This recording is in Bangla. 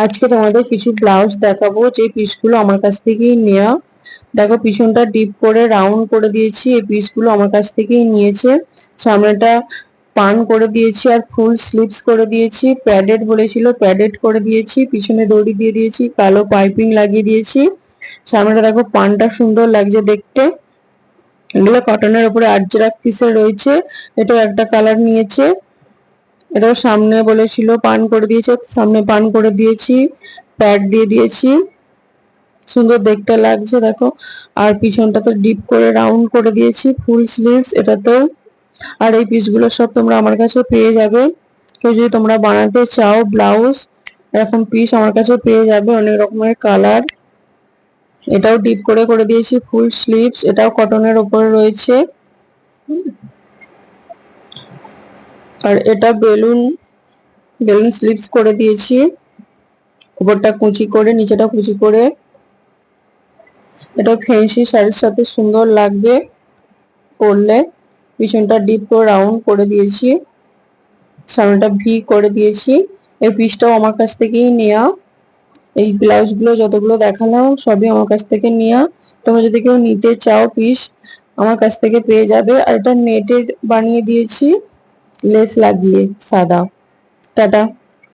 আজকে তোমাদের কিছু ব্লাউজ দেখাবো যে পিসগুলো আমার কাছ থেকেই নেওয়া। দেখো পিছনটা ডিপ করে রাউন্ড করে দিয়েছি, এই পিসগুলো আমার কাছ থেকেই নিয়েছে। সামনেটা পান করে দিয়েছি আর ফুল স্লিভস করে দিয়েছি, প্যাডেড বলেছিল প্যাডেড করে দিয়েছি, পিছনে দড়ি দিয়ে দিয়েছি, কালো পাইপিং লাগিয়ে দিয়েছি। সামনেটা দেখো পানটা সুন্দর লাগছে দেখতে। এগুলো কটনের উপরে আজরাক পিসের রয়েছে, এটাও একটা কালার নিয়েছে। এটাও সামনে বলেছিল পান করে দিয়েছে, সামনে পান করে দিয়েছি, প্যাড দিয়ে দিয়েছি, সুন্দর দেখতে লাগছে দেখো। আর পিছনটাতে ডিপ করে রাউন্ড করে দিয়েছি, ফুল স্লিভস এটাতেও। আর এই পিসগুলো সব তোমরা আমার কাছে পেয়ে যাবে। কেউ যদি তোমরা বানাতে চাও ব্লাউজ, এরকম পিস আমার কাছে পেয়ে যাবে, অনেক রকমের কালার। এটাও ডিপ করে করে দিয়েছি, ফুল স্লিভস, এটাও কটনের উপরে রয়েছে। আর এটা বেলুন বেলুন স্লিভস করে দিয়েছি, উপরটা কুচি করে নিচেটা কুচি করে। এটা ফ্যান্সি শাড়ির সাথে সুন্দর লাগবে পরলে। পিছনটা ডিপ করে রাউন্ড করে দিয়েছি, সামনেটা ভি করে দিয়েছি। এই পিসটাও আমার কাছ থেকেই নেওয়া। এই ব্লাউজ গুলো যতগুলো দেখালাম সবই আমার কাছ থেকে নেওয়া। তোমরা যদি কেউ নিতে চাও পিস, আমার কাছ থেকে পেয়ে যাবে। আর এটা নেটের বানিয়ে দিয়েছি লেস লাগিয়ে সাদা। টাটা।